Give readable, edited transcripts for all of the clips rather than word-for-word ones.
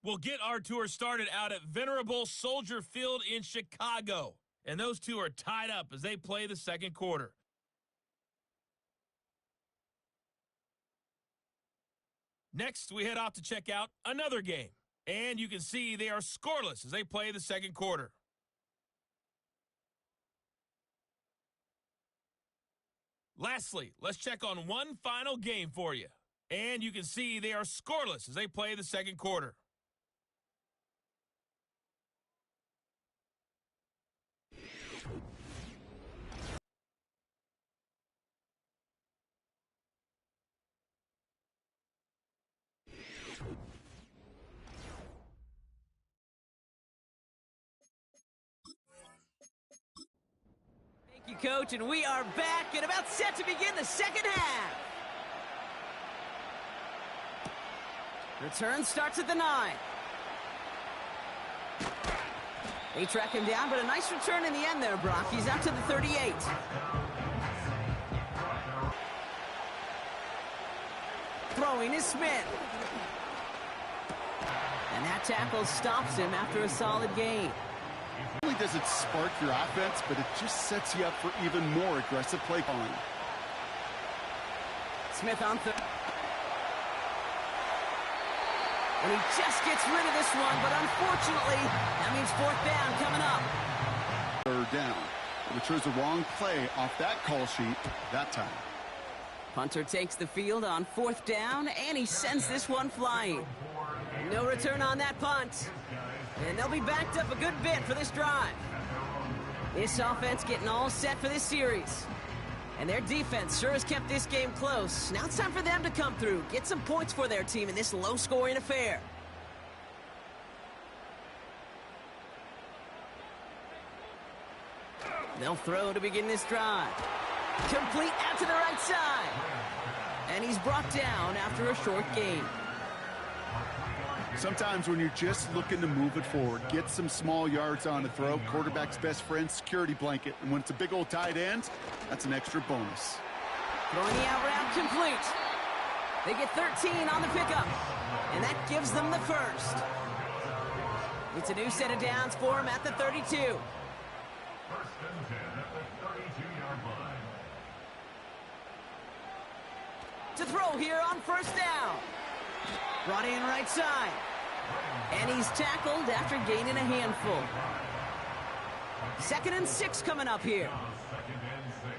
We'll get our tour started out at Venerable Soldier Field in Chicago. And those two are tied up as they play the second quarter. Next, we head off to check out another game. And you can see they are scoreless as they play the second quarter. Lastly, let's check on one final game for you. And you can see they are scoreless as they play the second quarter. Thank you, Coach, and we are back and about set to begin the second half. Return starts at the 9. They track him down, but a nice return in the end there, Brock. He's out to the 38. Throwing is Smith. And that tackle stops him after a solid gain. It really doesn't spark your offense, but it just sets you up for even more aggressive play calling. Smith on third. And he just gets rid of this one, but unfortunately, that means fourth down coming up. Third down, which was the wrong play off that call sheet that time. Punter takes the field on fourth down, and he sends this one flying. No return on that punt. And they'll be backed up a good bit for this drive. This offense getting all set for this series. And their defense sure has kept this game close. Now it's time for them to come through, get some points for their team in this low-scoring affair. They'll throw to begin this drive. Complete out to the right side. And he's brought down after a short gain. Sometimes when you're just looking to move it forward, get some small yards on the throw, quarterback's best friend, security blanket. And when it's a big old tight end, that's an extra bonus. Throwing the out route complete. They get 13 on the pickup, and that gives them the first. It's a new set of downs for him at the 32. First and 10 at the 32-yard line. To throw here on first down. Brought in right side. And he's tackled after gaining a handful. 2nd and 6 coming up here. Second and 6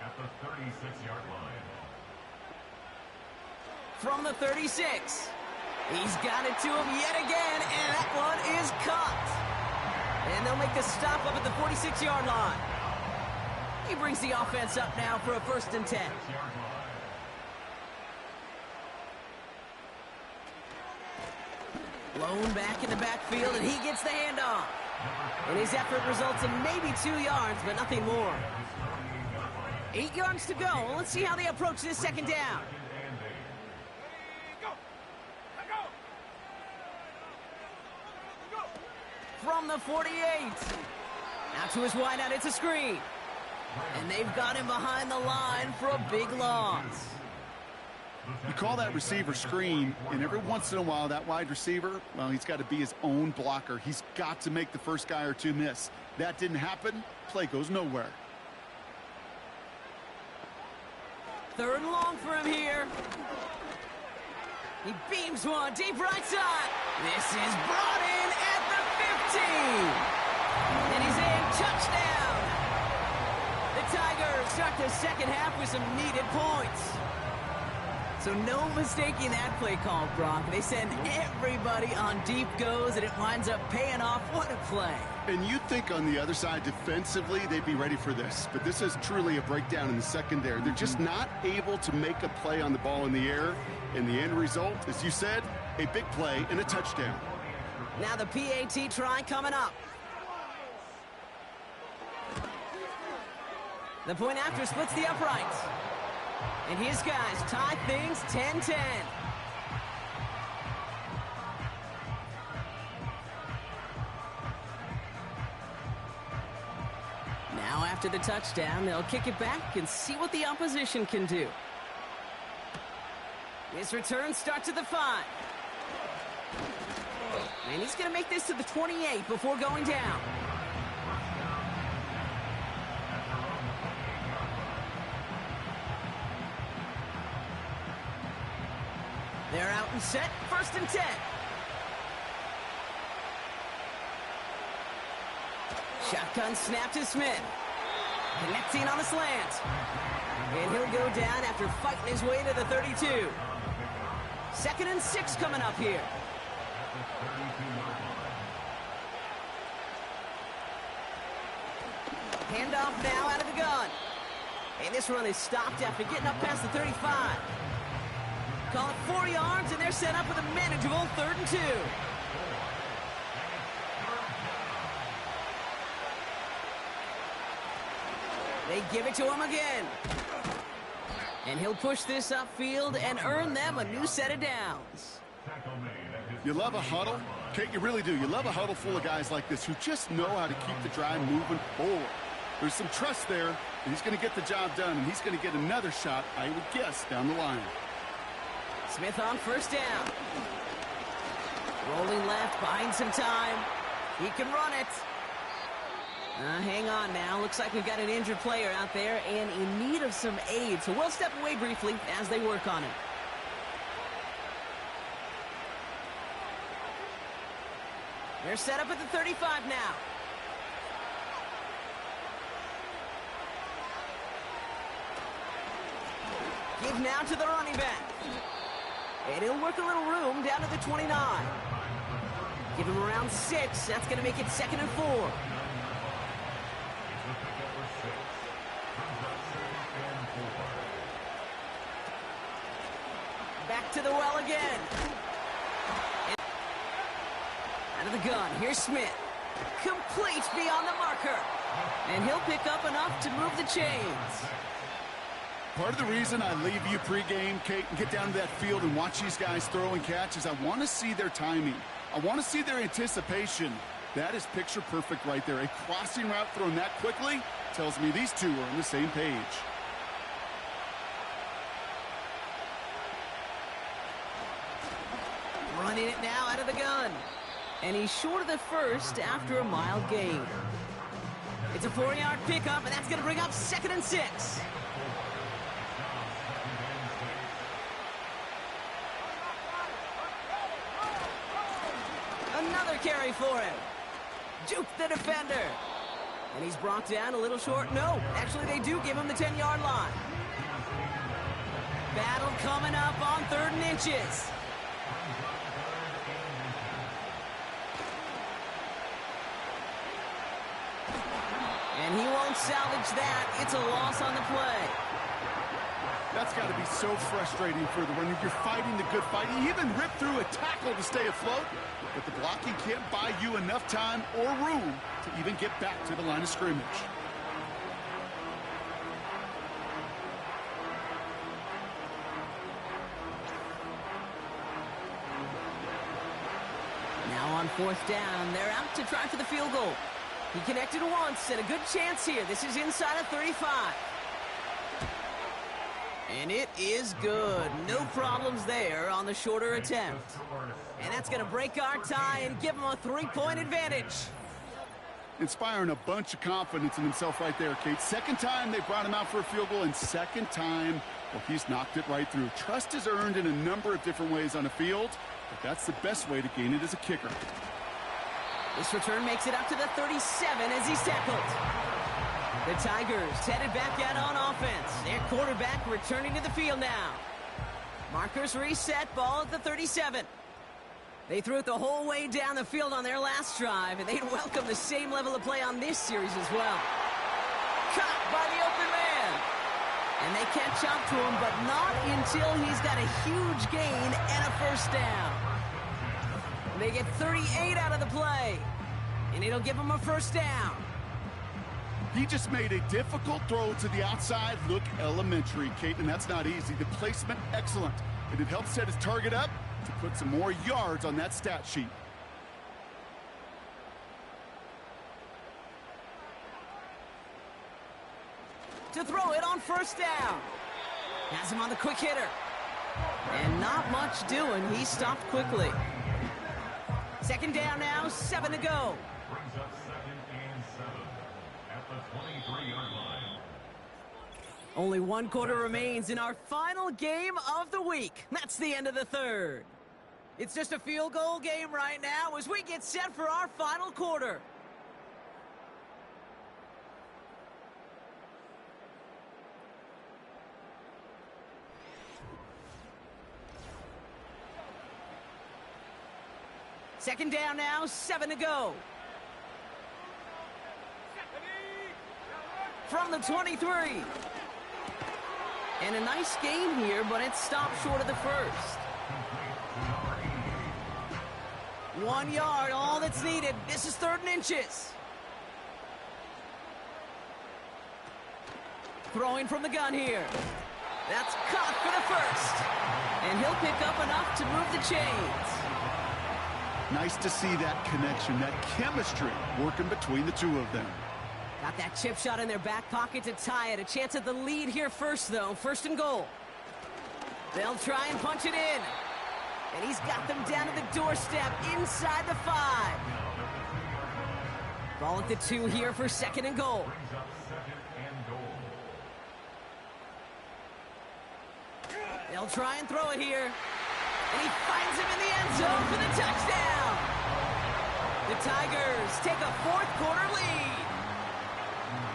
at the 36-yard line. From the 36. He's got it to him yet again, and that one is caught. And they'll make the stop up at the 46-yard line. He brings the offense up now for a 1st and 10. Blown back in the backfield, and he gets the handoff. And his effort results in maybe 2 yards, but nothing more. 8 yards to go. Let's see how they approach this second down. From the 48. Out to his wideout, it's a screen. And they've got him behind the line for a big loss. You call that receiver screen, and every once in a while, that wide receiver, well, he's got to be his own blocker. He's got to make the first guy or two miss. That didn't happen. Play goes nowhere. 3rd and long for him here. He beams one deep right side. This is brought in at the 15. And he's a touchdown. The Tigers start the second half with some needed points. So no mistaking that play call, Brock. They send everybody on deep goes, and it winds up paying off. What a play. And you'd think on the other side, defensively, they'd be ready for this. But this is truly a breakdown in the secondary. They're just not able to make a play on the ball in the air. And the end result, as you said, a big play and a touchdown. Now the PAT try coming up. The point after splits the uprights. And his guys tie things 10-10. Now after the touchdown, they'll kick it back and see what the opposition can do. His return starts at the 5. And he's going to make this to the 28 before going down. They're out and set, 1st and 10. Shotgun snap to Smith. Connecting on the slant. And he'll go down after fighting his way to the 32. 2nd and 6 coming up here. Handoff now out of the gun. And this run is stopped after getting up past the 35. Call it 4 yards, and they're set up with a manageable 3rd and 2. They give it to him again. And he'll push this upfield and earn them a new set of downs. You love a huddle? Kate, you really do. You love a huddle full of guys like this who just know how to keep the drive moving forward. There's some trust there, and he's going to get the job done, and he's going to get another shot, I would guess, down the line. Smith on 1st down. Rolling left, buying some time. He can run it. Hang on now. Looks like we've got an injured player out there and in need of some aid. So we'll step away briefly as they work on it. They're set up at the 35 now. Give now to the running back. And he'll work a little room down to the 29. Give him around 6. That's going to make it 2nd and 4. Back to the well again. Out of the gun, here's Smith. Complete beyond the marker. And he'll pick up enough to move the chains. Part of the reason I leave you pregame, Kate, and get down to that field and watch these guys throw and catch is I want to see their timing. I want to see their anticipation. That is picture perfect right there. A crossing route thrown that quickly tells me these two are on the same page. Running it now out of the gun. And he's short of the first after a mild gain. It's a 4-yard pickup, and that's going to bring up 2nd and 6. Another carry for him. Juke the defender. And he's brought down a little short. No, actually they do give him the 10-yard line. Battle coming up on 3rd and inches. And he won't salvage that. It's a loss on the play. That's got to be so frustrating for the runner. You're fighting the good fight. You even rip through a tackle to stay afloat, but the blocking can't buy you enough time or room to even get back to the line of scrimmage. Now on 4th down, they're out to try for the field goal. He connected once, and a good chance here. This is inside of 35. And it is good. No problems there on the shorter attempt. And that's going to break our tie and give him a 3-point advantage. Inspiring a bunch of confidence in himself right there, Kate. 2nd time they brought him out for a field goal, and 2nd time, well, he's knocked it right through. Trust is earned in a number of different ways on the field, but that's the best way to gain it as a kicker. This return makes it up to the 37 as he's tackled. The Tigers headed back out on offense. Their quarterback returning to the field now. Markers reset, ball at the 37. They threw it the whole way down the field on their last drive, and they'd welcome the same level of play on this series as well. Caught by the open man. And they catch up to him, but not until he's got a huge gain and a 1st down. They get 38 out of the play, and it'll give them a 1st down. He just made a difficult throw to the outside look elementary, Kate, and that's not easy. The placement, excellent. And it helped set his target up to put some more yards on that stat sheet. To throw it on 1st down. Has him on the quick hitter. And not much doing. He stopped quickly. Second down now, 7 to go. Brings up 2nd and 7 at the 23-yard line. Only one quarter remains in our final game of the week. That's the end of the third. It's just a field goal game right now as we get set for our final quarter. Second down now, 7 to go. From the 23. And a nice game here, but it stopped short of the first. 1 yard, all that's needed. This is 3rd and inches. Throwing from the gun here. That's caught for the first. And he'll pick up enough to move the chains. Nice to see that connection, that chemistry working between the two of them. Got that chip shot in their back pocket to tie it. A chance at the lead here first, though. 1st and goal. They'll try and punch it in. And he's got them down to the doorstep inside the 5. Ball at the 2 here for 2nd and goal. Brings up 2nd and goal. They'll try and throw it here. And he finds him in the end zone for the touchdown. The Tigers take a 4th quarter lead.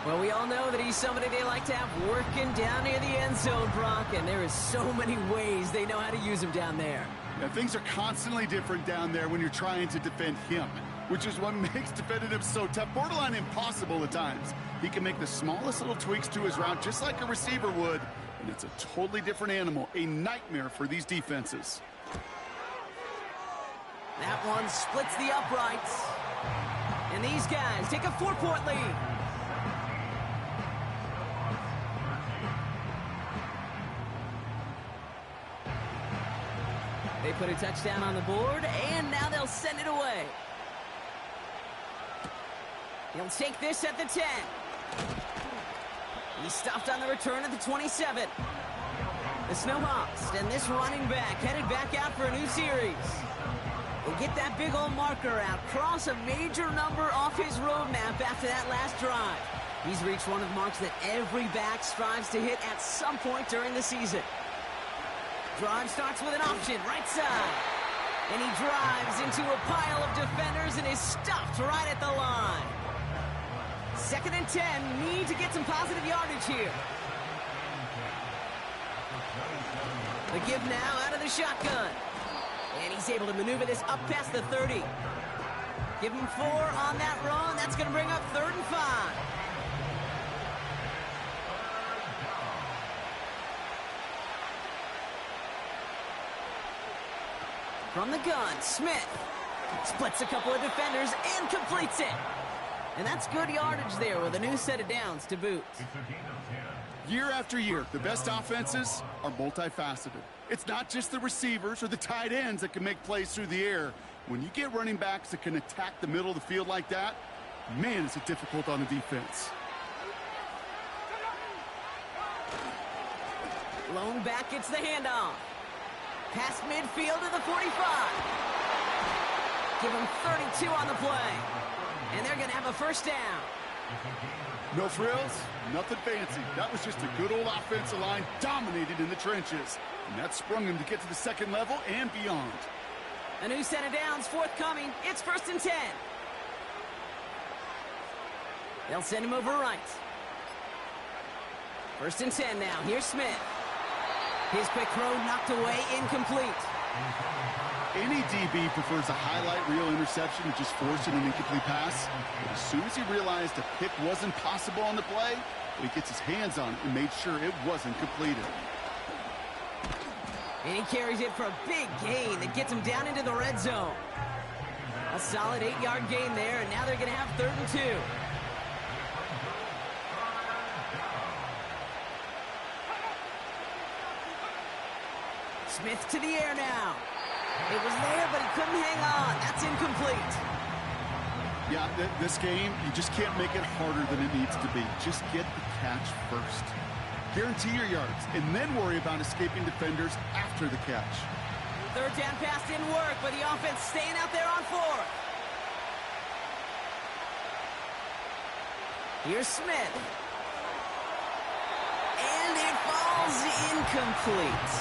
Well, we all know that he's somebody they like to have working down near the end zone, Brock, and there is so many ways they know how to use him down there. Yeah, things are constantly different down there when you're trying to defend him, which is what makes defending him so tough, borderline impossible at times. He can make the smallest little tweaks to his route just like a receiver would, and it's a totally different animal, a nightmare for these defenses. That one splits the uprights. And these guys take a 4-point lead. They put a touchdown on the board, and now they'll send it away. He'll take this at the 10. He's stopped on the return at the 27. The Snowhawks and this running back headed back out for a new series. They get that big old marker out, cross a major number off his roadmap after that last drive. He's reached one of the marks that every back strives to hit at some point during the season. Drive starts with an option, right side. And he drives into a pile of defenders and is stopped right at the line. 2nd and 10, need to get some positive yardage here. The give now out of the shotgun. And he's able to maneuver this up past the 30. Give him 4 on that run. That's going to bring up 3rd and 5. From the gun, Smith splits a couple of defenders and completes it. And that's good yardage there with a new set of downs to boot. Year after year, the best offenses are multifaceted. It's not just the receivers or the tight ends that can make plays through the air. When you get running backs that can attack the middle of the field like that, man, is it difficult on the defense. Lone back gets the handoff. Past midfield to the 45. Give him 32 on the play. And they're going to have a 1st down. No frills, nothing fancy. That was just a good old offensive line dominated in the trenches. And that sprung him to get to the 2nd level and beyond. A new set of downs forthcoming. It's 1st and 10. They'll send him over right. 1st and 10 now. Here's Smith. His quick throw knocked away, incomplete. Any DB prefers a highlight reel interception to just forcing an incomplete pass. But as soon as he realized a pick wasn't possible on the play, he gets his hands on it and made sure it wasn't completed. And he carries it for a big gain that gets him down into the red zone. A solid 8-yard gain there, and now they're going to have 3rd and 2. Smith to the air now. It was there, but he couldn't hang on. That's incomplete. Yeah, this game, you just can't make it harder than it needs to be. Just get the catch first. Guarantee your yards, and then worry about escaping defenders after the catch. 3rd down pass didn't work, but the offense staying out there on 4th. Here's Smith. And it falls incomplete.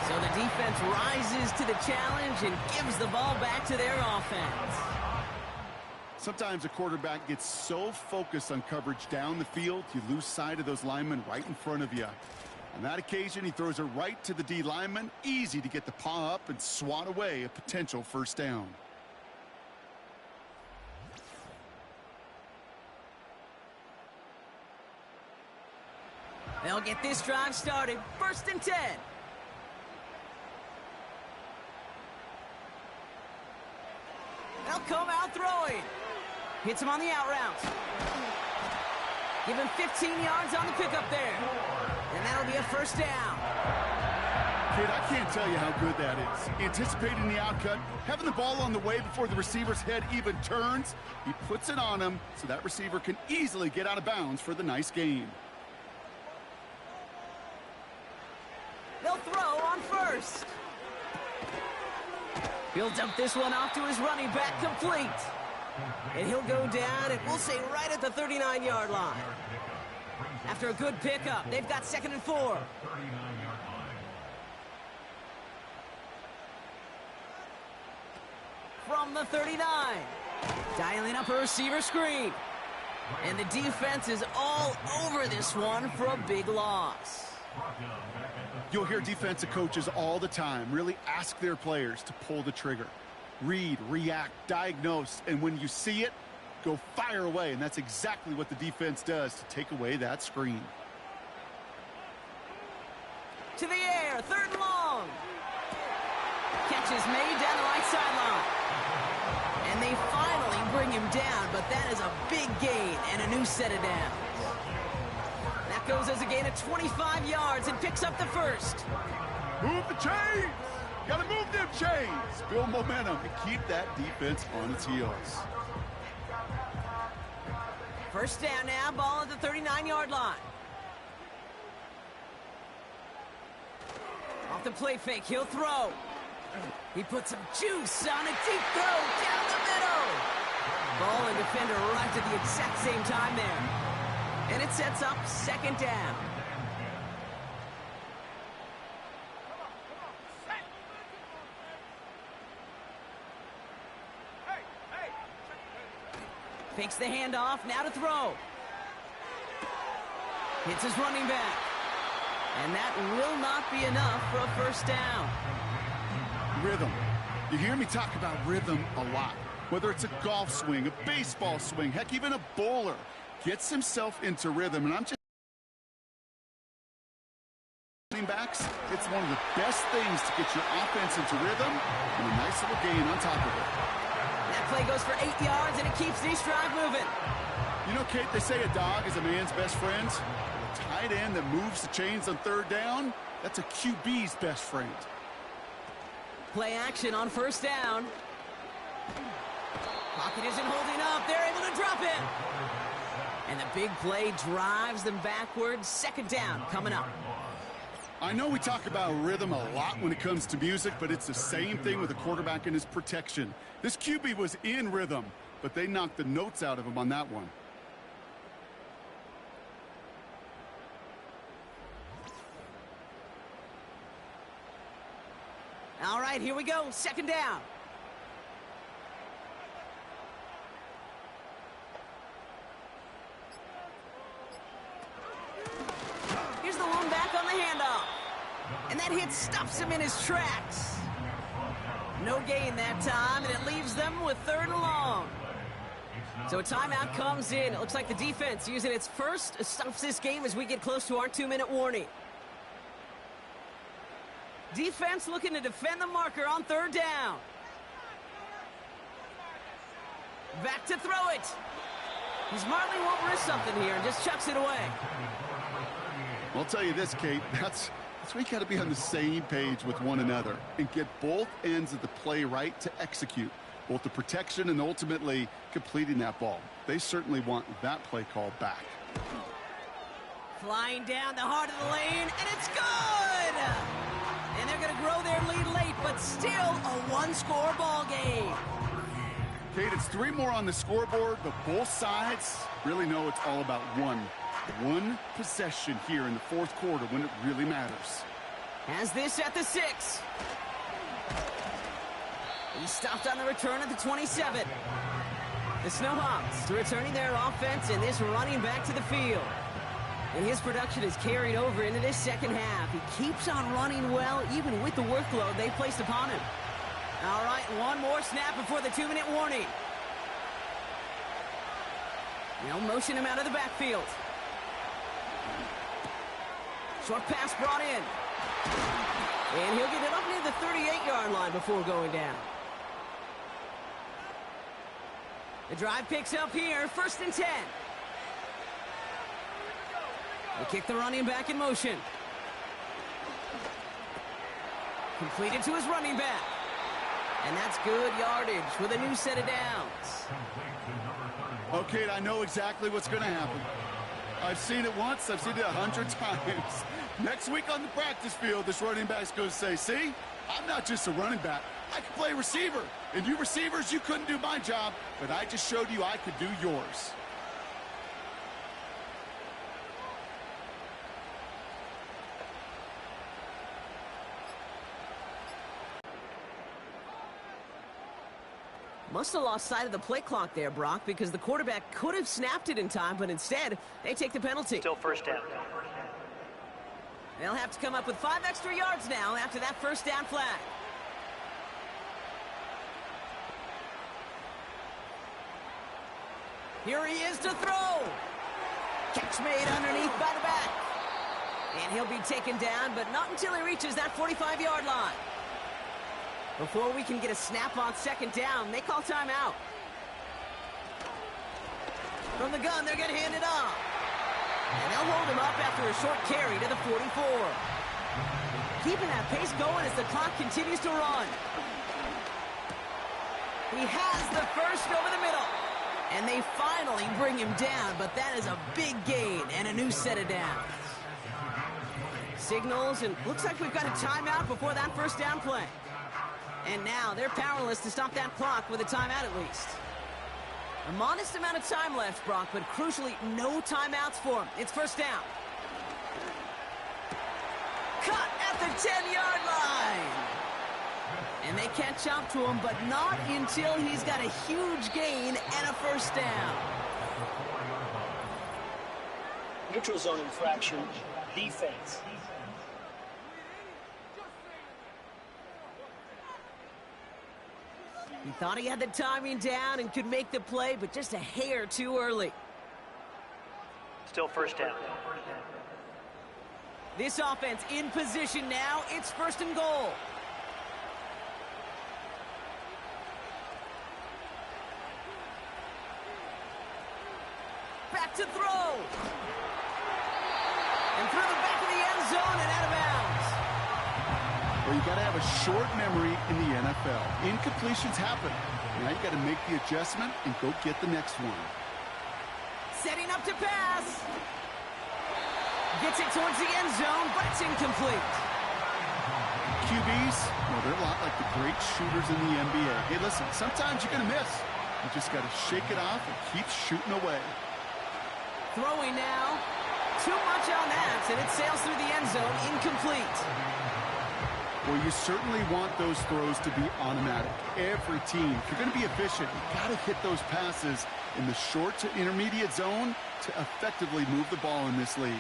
So the defense rises to the challenge and gives the ball back to their offense. Sometimes a quarterback gets so focused on coverage down the field, you lose sight of those linemen right in front of you. On that occasion, he throws it right to the D lineman. Easy to get the paw up and swat away a potential first down. They'll get this drive started. 1st and 10. They'll come out throwing. Hits him on the out route. Give him 15 yards on the pickup there. And that'll be a first down. Kid, I can't tell you how good that is. Anticipating the outcut, having the ball on the way before the receiver's head even turns. He puts it on him so that receiver can easily get out of bounds for the nice gain. They'll throw on 1st. He'll dump this one off to his running back, complete. And he'll go down, and we'll say right at the 39-yard line. After a good pickup, they've got 2nd and 4. From the 39. Dialing up a receiver screen. And the defense is all over this one for a big loss. You'll hear defensive coaches all the time really ask their players to pull the trigger. Read, react, diagnose, and when you see it, go fire away. And that's exactly what the defense does to take away that screen. To the air, 3rd and long. Catch is made down the right sideline. And they finally bring him down, but that is a big gain and a new set of downs. That goes as a gain of 25 yards and picks up the 1st. Move the chains! Gotta move them chains! Build momentum and keep that defense on its heels. First down now, ball at the 39-yard line. Off the play fake, he'll throw. He puts some juice on a deep throw down the middle. Ball and defender arrived at the exact same time there. And it sets up 2nd down. Fakes the handoff, now to throw. Hits his running back. And that will not be enough for a first down. Rhythm. You hear me talk about rhythm a lot. Whether it's a golf swing, a baseball swing, heck, even a bowler gets himself into rhythm. And I'm just backs, it's one of the best things to get your offense into rhythm and a nice little gain on top of it. That play goes for 8 yards, and it keeps this drive moving. You know, Kate, they say a dog is a man's best friend. A tight end that moves the chains on 3rd down, that's a QB's best friend. Play action on 1st down. Pocket isn't holding up. They're able to drop it. And the big play drives them backwards. 2nd down coming up. I know we talk about rhythm a lot when it comes to music, but it's the same thing with a quarterback and his protection. This QB was in rhythm, but they knocked the notes out of him on that one. All right, here we go. 2nd down. Here's the one back on the handoff. And that hit stops him in his tracks. No gain that time, and it leaves them with 3rd and long. So a timeout comes in. It looks like the defense using its first stops this game as we get close to our 2-minute warning. Defense looking to defend the marker on 3rd down. Back to throw it. He smartly won't risk something here and just chucks it away. I'll tell you this, Kate, that's where you got to be on the same page with one another and get both ends of the play right to execute, both the protection and ultimately completing that ball. They certainly want that play called back. Flying down the heart of the lane, and it's good! And they're going to grow their lead late, but still a one-score ball game. Kate, It's 3 more on the scoreboard, but both sides really know it's all about one possession here in the fourth quarter when it really matters. Has this at the 6. He stopped on the return at the 27. The Snowhawks returning their offense and this running back to the field. And his production is carried over into this second half. He keeps on running well, even with the workload they placed upon him. All right, one more snap before the 2-minute warning. They'll motion him out of the backfield. Short pass brought in. And he'll get it up near the 38-yard line before going down. The drive picks up here, 1st and 10. They kick the running back in motion. Completed to his running back. And that's good yardage with a new set of downs. Okay, I know exactly what's going to happen. I've seen it once, I've seen it 100 times. Next week on the practice field, this running back's going to say, see, I'm not just a running back. I can play receiver. And you receivers, you couldn't do my job, but I just showed you I could do yours. Must have lost sight of the play clock there, Brock, because the quarterback could have snapped it in time, but instead, they take the penalty. Still 1st down. They'll have to come up with 5 extra yards now after that 1st down flag. Here he is to throw. Catch made underneath by the back. And he'll be taken down, but not until he reaches that 45-yard line. Before we can get a snap on 2nd down, they call timeout. From the gun, they're going to hand it off. And they'll hold him up after a short carry to the 44. Keeping that pace going as the clock continues to run. He has the first over the middle. And they finally bring him down, but that is a big gain and a new set of downs. Signals, and looks like we've got a timeout before that 1st down play. And now they're powerless to stop that clock with a timeout at least. A modest amount of time left, Brock, but crucially, no timeouts for him. It's 1st down. Cut at the 10-yard line. And they catch up to him, but not until he's got a huge gain and a 1st down. Neutral zone infraction, defense. He thought he had the timing down and could make the play, but just a hair too early. Still 1st down. This offense in position now. It's 1st and goal. Back to throw. And through the back of the end zone and out of bounds. Well, you got to have a short memory in the NFL. Incompletions happen. Now you got to make the adjustment and go get the next one. Setting up to pass. Gets it towards the end zone, but it's incomplete. QBs, well, they're a lot like the great shooters in the NBA. Hey, listen, sometimes you're going to miss. You just got to shake it off and keep shooting away. Throwing now. Too much on that, and it sails through the end zone, incomplete. Well, you certainly want those throws to be automatic. Every team, if you're going to be efficient, you've got to hit those passes in the short to intermediate zone to effectively move the ball in this league.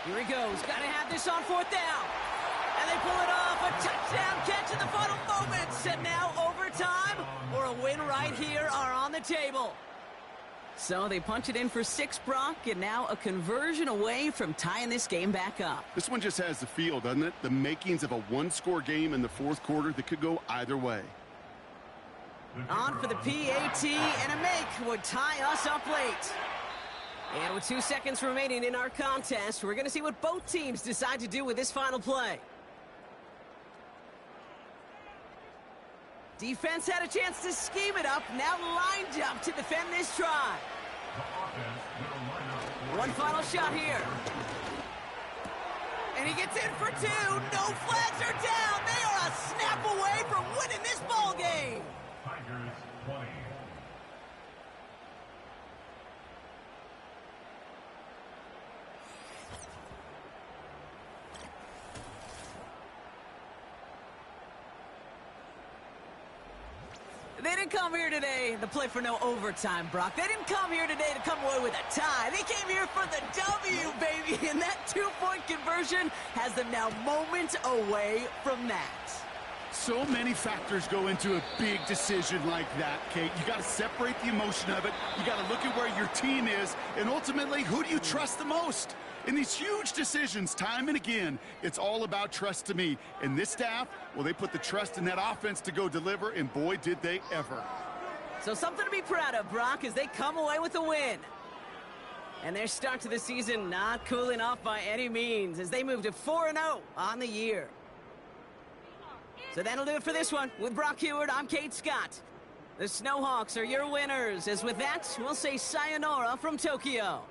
Here he goes. Got to have this on 4th down. And they pull it off. A touchdown catch in the final moments. And now overtime or a win right here are on the table. So they punch it in for 6, Brock, and now a conversion away from tying this game back up. This one just has the feel, doesn't it? The makings of a one-score game in the fourth quarter that could go either way. On for the PAT, and a make would tie us up late. And with 2 seconds remaining in our contest, we're going to see what both teams decide to do with this final play. Defense had a chance to scheme it up, now lined up to defend this try. One final shot here. And he gets in for 2. No flags are down. They are a snap away from winning this ball game. Tigers 20. They didn't come here today to play for no overtime, Brock. They didn't come here today to come away with a tie. They came here for the W, baby, and that two-point conversion has them now moments away from that. So many factors go into a big decision like that, Kate. You got to separate the emotion of it. You got to look at where your team is, and ultimately, who do you trust the most? In these huge decisions, time and again, it's all about trust to me. And this staff, well, they put the trust in that offense to go deliver, and boy, did they ever. So something to be proud of, Brock, as they come away with a win. And their start to the season not cooling off by any means, as they move to 4-0 on the year. So that'll do it for this one. With Brock Heward, I'm Kate Scott. The Snowhawks are your winners, as with that, we'll say sayonara from Tokyo.